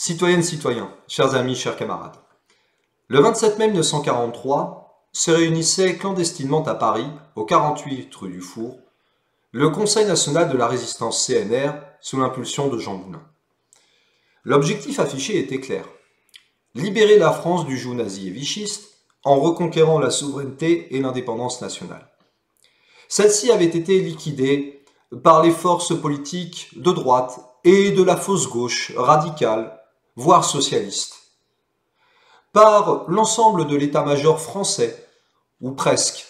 Citoyennes, citoyens, chers amis, chers camarades. Le 27 mai 1943 se réunissait clandestinement à Paris, au 48 rue du Four, le Conseil national de la résistance CNR sous l'impulsion de Jean Moulin. L'objectif affiché était clair. Libérer la France du joug nazi et vichiste en reconquérant la souveraineté et l'indépendance nationale. Celle-ci avait été liquidée par les forces politiques de droite et de la fausse gauche radicale, voire socialiste, par l'ensemble de l'état-major français, ou presque,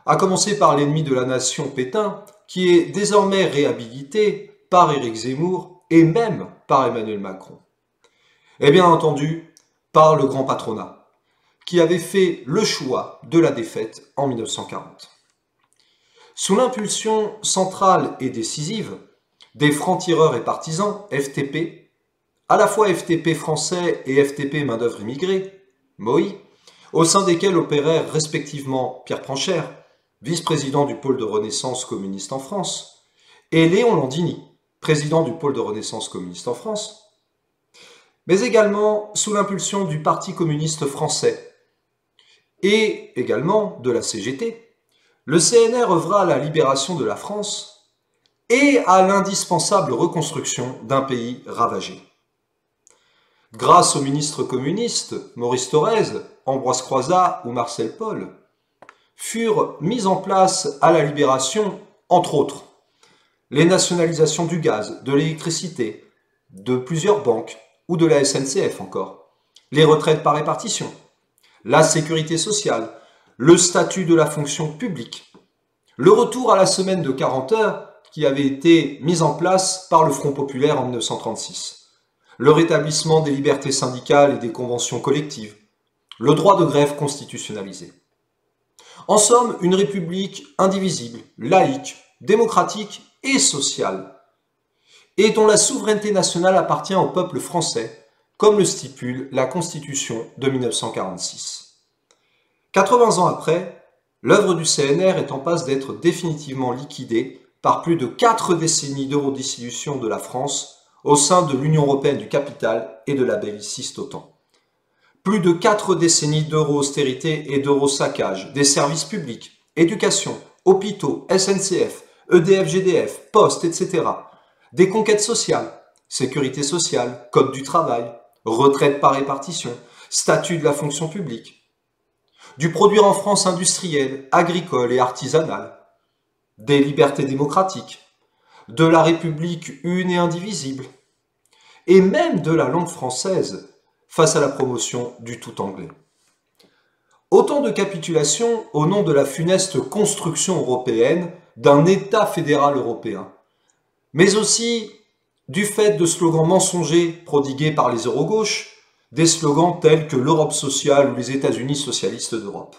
à commencer par l'ennemi de la nation Pétain, qui est désormais réhabilité par Éric Zemmour et même par Emmanuel Macron. Et bien entendu, par le grand patronat, qui avait fait le choix de la défaite en 1940. Sous l'impulsion centrale et décisive des francs-tireurs et partisans, FTP, à la fois FTP français et FTP main-d'œuvre immigrée, MOI, au sein desquels opérèrent respectivement Pierre Pranchère, vice-président du pôle de Renaissance communiste en France, et Léon Landini, président du pôle de Renaissance communiste en France, mais également sous l'impulsion du Parti communiste français et également de la CGT, le CNR œuvra à la libération de la France et à l'indispensable reconstruction d'un pays ravagé. Grâce aux ministres communistes, Maurice Thorez, Ambroise Croizat ou Marcel Paul, furent mises en place à la libération, entre autres, les nationalisations du gaz, de l'électricité, de plusieurs banques ou de la SNCF encore, les retraites par répartition, la sécurité sociale, le statut de la fonction publique, le retour à la semaine de 40 heures qui avait été mise en place par le Front populaire en 1936, le rétablissement des libertés syndicales et des conventions collectives, le droit de grève constitutionnalisé. En somme, une république indivisible, laïque, démocratique et sociale, et dont la souveraineté nationale appartient au peuple français, comme le stipule la Constitution de 1946. 80 ans après, l'œuvre du CNR est en passe d'être définitivement liquidée par plus de 4 décennies d'eurodissolution de la France au sein de l'Union européenne du capital et de la belliciste OTAN. Plus de 4 décennies d'euro-austérité et d'euro-saccage des services publics, éducation, hôpitaux, SNCF, EDF-GDF, Poste, etc. Des conquêtes sociales, sécurité sociale, code du travail, retraite par répartition, statut de la fonction publique, du produire en France industriel, agricole et artisanal, des libertés démocratiques, de la République une et indivisible, et même de la langue française face à la promotion du tout anglais. Autant de capitulations au nom de la funeste construction européenne d'un État fédéral européen, mais aussi du fait de slogans mensongers prodigués par les eurogauches, des slogans tels que l'Europe sociale ou les États-Unis socialistes d'Europe.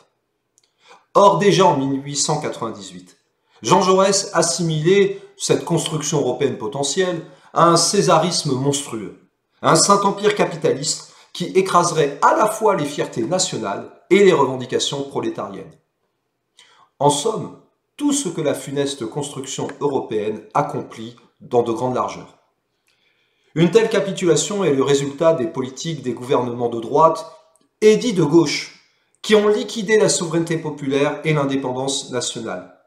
Or, déjà en 1898, Jean Jaurès assimilait cette construction européenne potentielle à un césarisme monstrueux, un saint-empire capitaliste qui écraserait à la fois les fiertés nationales et les revendications prolétariennes. En somme, tout ce que la funeste construction européenne accomplit dans de grandes largeurs. Une telle capitulation est le résultat des politiques des gouvernements de droite et dits de gauche qui ont liquidé la souveraineté populaire et l'indépendance nationale.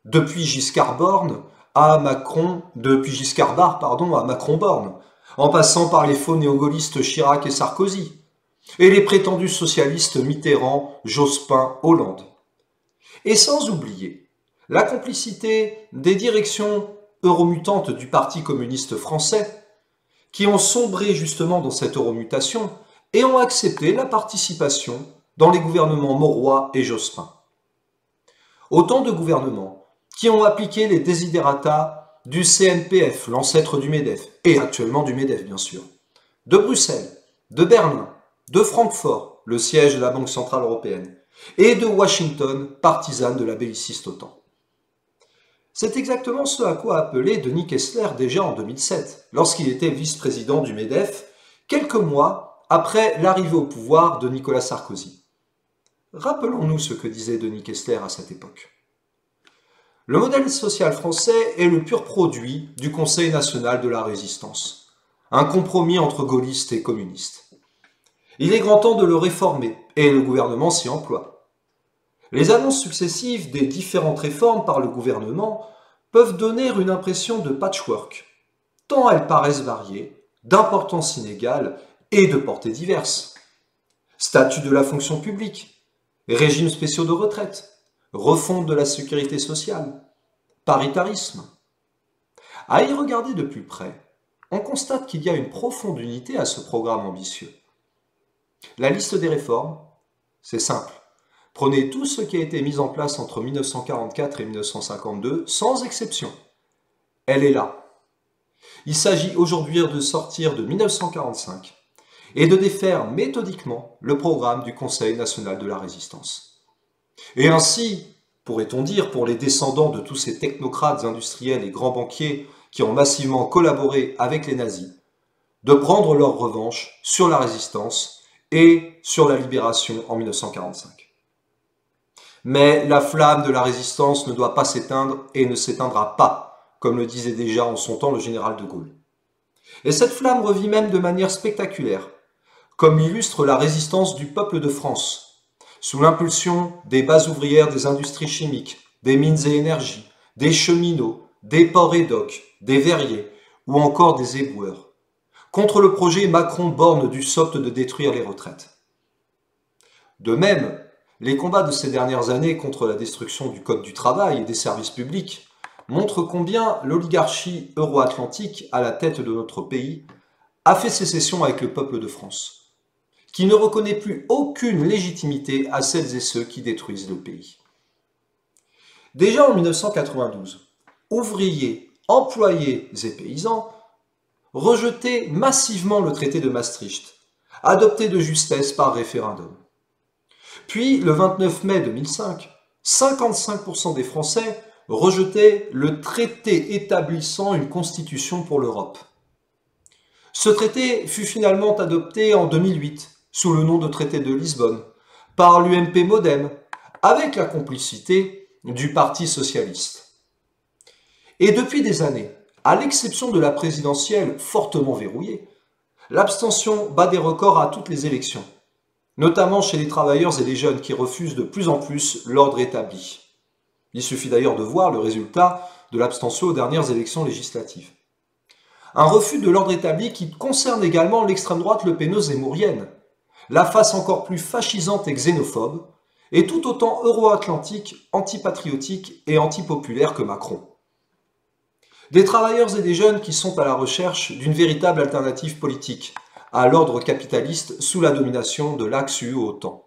Depuis Giscard Borne à Macron, depuis Giscard d'Arc, à Macron-Borne, en passant par les faux néo-gaullistes Chirac et Sarkozy, et les prétendus socialistes Mitterrand, Jospin, Hollande. Et sans oublier la complicité des directions euromutantes du Parti communiste français, qui ont sombré justement dans cette euromutation et ont accepté la participation dans les gouvernements Mauroy et Jospin. Autant de gouvernements qui ont appliqué les desiderata du CNPF, l'ancêtre du MEDEF, et actuellement du MEDEF bien sûr, de Bruxelles, de Berlin, de Francfort, le siège de la Banque Centrale Européenne, et de Washington, partisane de la belliciste OTAN. C'est exactement ce à quoi appelait Denis Kessler déjà en 2007, lorsqu'il était vice-président du MEDEF, quelques mois après l'arrivée au pouvoir de Nicolas Sarkozy. Rappelons-nous ce que disait Denis Kessler à cette époque. Le modèle social français est le pur produit du Conseil national de la résistance, un compromis entre gaullistes et communistes. Il est grand temps de le réformer, et le gouvernement s'y emploie. Les annonces successives des différentes réformes par le gouvernement peuvent donner une impression de patchwork, tant elles paraissent variées, d'importance inégale et de portées diverses. Statut de la fonction publique, régimes spéciaux de retraite, refonte de la sécurité sociale, paritarisme. À y regarder de plus près, on constate qu'il y a une profonde unité à ce programme ambitieux. La liste des réformes, c'est simple. Prenez tout ce qui a été mis en place entre 1944 et 1952, sans exception. Elle est là. Il s'agit aujourd'hui de sortir de 1945 et de défaire méthodiquement le programme du Conseil national de la résistance. Et ainsi, pourrait-on dire, pour les descendants de tous ces technocrates industriels et grands banquiers qui ont massivement collaboré avec les nazis, de prendre leur revanche sur la résistance et sur la libération en 1945. Mais la flamme de la résistance ne doit pas s'éteindre et ne s'éteindra pas, comme le disait déjà en son temps le général de Gaulle. Et cette flamme revit même de manière spectaculaire, comme illustre la résistance du peuple de France, sous l'impulsion des bases ouvrières des industries chimiques, des mines et énergies, des cheminots, des ports et docks, des verriers ou encore des éboueurs, contre le projet Macron-Borne du SOPT de détruire les retraites. De même, les combats de ces dernières années contre la destruction du Code du travail et des services publics montrent combien l'oligarchie euro-atlantique à la tête de notre pays a fait sécession avec le peuple de France, qui ne reconnaît plus aucune légitimité à celles et ceux qui détruisent le pays. Déjà en 1992, ouvriers, employés et paysans rejetaient massivement le traité de Maastricht, adopté de justesse par référendum. Puis, le 29 mai 2005, 55% des Français rejetaient le traité établissant une constitution pour l'Europe. Ce traité fut finalement adopté en 2008, sous le nom de traité de Lisbonne, par l'UMP Modem, avec la complicité du Parti socialiste. Et depuis des années, à l'exception de la présidentielle fortement verrouillée, l'abstention bat des records à toutes les élections, notamment chez les travailleurs et les jeunes qui refusent de plus en plus l'ordre établi. Il suffit d'ailleurs de voir le résultat de l'abstention aux dernières élections législatives. Un refus de l'ordre établi qui concerne également l'extrême droite lepéno-zémourienne, la face encore plus fascisante et xénophobe, et tout autant euro-atlantique, antipatriotique et antipopulaire que Macron. Des travailleurs et des jeunes qui sont à la recherche d'une véritable alternative politique à l'ordre capitaliste sous la domination de l'axe-UE-OTAN.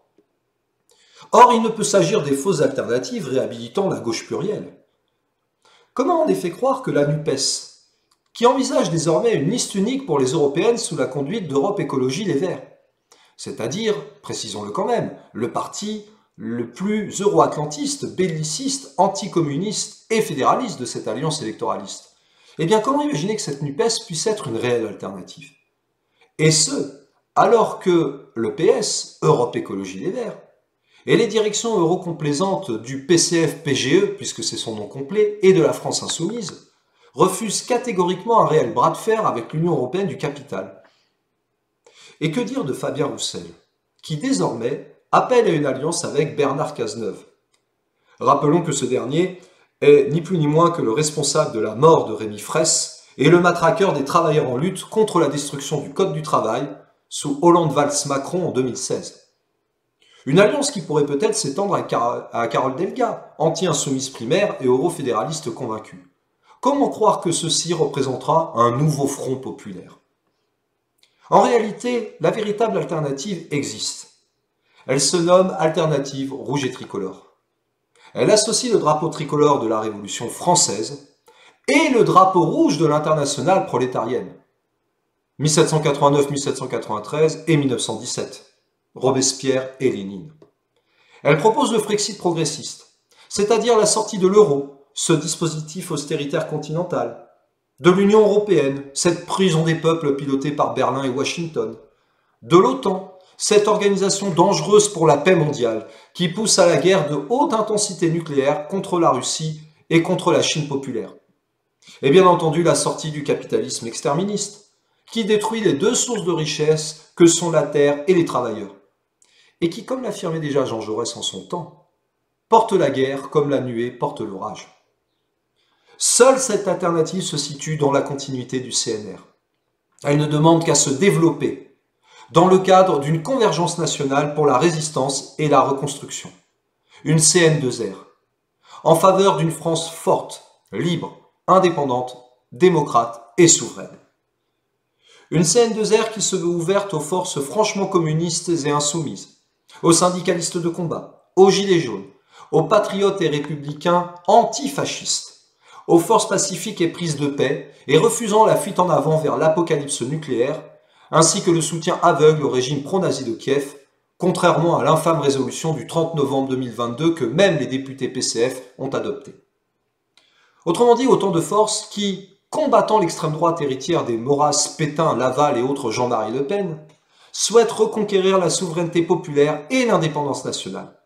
Or, il ne peut s'agir des fausses alternatives réhabilitant la gauche plurielle. Comment en effet croire que la NUPES, qui envisage désormais une liste unique pour les européennes sous la conduite d'Europe Écologie Les Verts, c'est-à-dire, précisons-le quand même, le parti le plus euro-atlantiste, belliciste, anticommuniste et fédéraliste de cette alliance électoraliste, eh bien comment imaginer que cette NUPES puisse être une réelle alternative? Et ce, alors que le PS, Europe Écologie Les Verts, et les directions eurocomplaisantes du PCF-PGE, puisque c'est son nom complet, et de la France Insoumise, refusent catégoriquement un réel bras de fer avec l'Union européenne du capital. Et que dire de Fabien Roussel, qui désormais appelle à une alliance avec Bernard Cazeneuve? Rappelons que ce dernier est ni plus ni moins que le responsable de la mort de Rémi Fraisse et le matraqueur des travailleurs en lutte contre la destruction du Code du travail sous Hollande-Valls-Macron en 2016. Une alliance qui pourrait peut-être s'étendre à Carole Delga, anti-insoumise primaire et euro-fédéraliste convaincue. Comment croire que ceci représentera un nouveau front populaire? En réalité, la véritable alternative existe. Elle se nomme Alternative Rouge et Tricolore. Elle associe le drapeau tricolore de la Révolution française et le drapeau rouge de l'internationale prolétarienne. 1789, 1793 et 1917. Robespierre et Lénine. Elle propose le Frexit progressiste, c'est-à-dire la sortie de l'euro, ce dispositif austéritaire continental, de l'Union européenne, cette prison des peuples pilotée par Berlin et Washington, de l'OTAN, cette organisation dangereuse pour la paix mondiale qui pousse à la guerre de haute intensité nucléaire contre la Russie et contre la Chine populaire. Et bien entendu la sortie du capitalisme exterministe, qui détruit les deux sources de richesse que sont la terre et les travailleurs, et qui, comme l'affirmait déjà Jean Jaurès en son temps, porte la guerre comme la nuée porte l'orage. Seule cette alternative se situe dans la continuité du CNR. Elle ne demande qu'à se développer dans le cadre d'une convergence nationale pour la résistance et la reconstruction, une CN2R, en faveur d'une France forte, libre, indépendante, démocrate et souveraine. Une CN2R qui se veut ouverte aux forces franchement communistes et insoumises, aux syndicalistes de combat, aux gilets jaunes, aux patriotes et républicains antifascistes, aux forces pacifiques et prises de paix et refusant la fuite en avant vers l'apocalypse nucléaire, ainsi que le soutien aveugle au régime pro-nazi de Kiev, contrairement à l'infâme résolution du 30 novembre 2022 que même les députés PCF ont adoptée. Autrement dit, autant de forces qui, combattant l'extrême droite héritière des Maurras, Pétain, Laval et autres Jean-Marie Le Pen, souhaitent reconquérir la souveraineté populaire et l'indépendance nationale,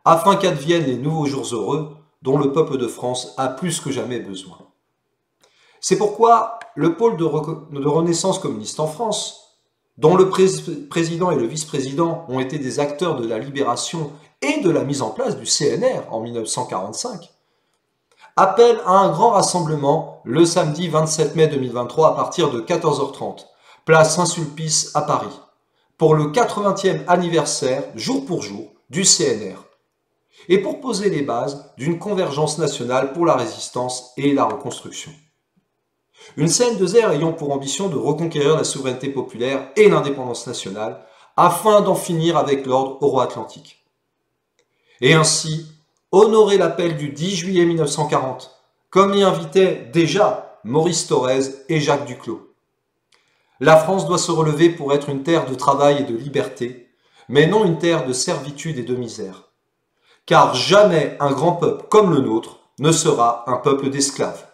afin qu'adviennent les nouveaux jours heureux dont le peuple de France a plus que jamais besoin. C'est pourquoi le pôle de renaissance communiste en France, dont le président et le vice-président ont été des acteurs de la libération et de la mise en place du CNR en 1945, appelle à un grand rassemblement le samedi 27 mai 2023 à partir de 14h30, place Saint-Sulpice à Paris, pour le 80e anniversaire, jour pour jour, du CNR, et pour poser les bases d'une convergence nationale pour la résistance et la reconstruction. Une CN2R ayant pour ambition de reconquérir la souveraineté populaire et l'indépendance nationale afin d'en finir avec l'ordre euro-atlantique. Et ainsi, honorer l'appel du 10 juillet 1940, comme y invitaient déjà Maurice Thorez et Jacques Duclos. La France doit se relever pour être une terre de travail et de liberté, mais non une terre de servitude et de misère. Car jamais un grand peuple comme le nôtre ne sera un peuple d'esclaves.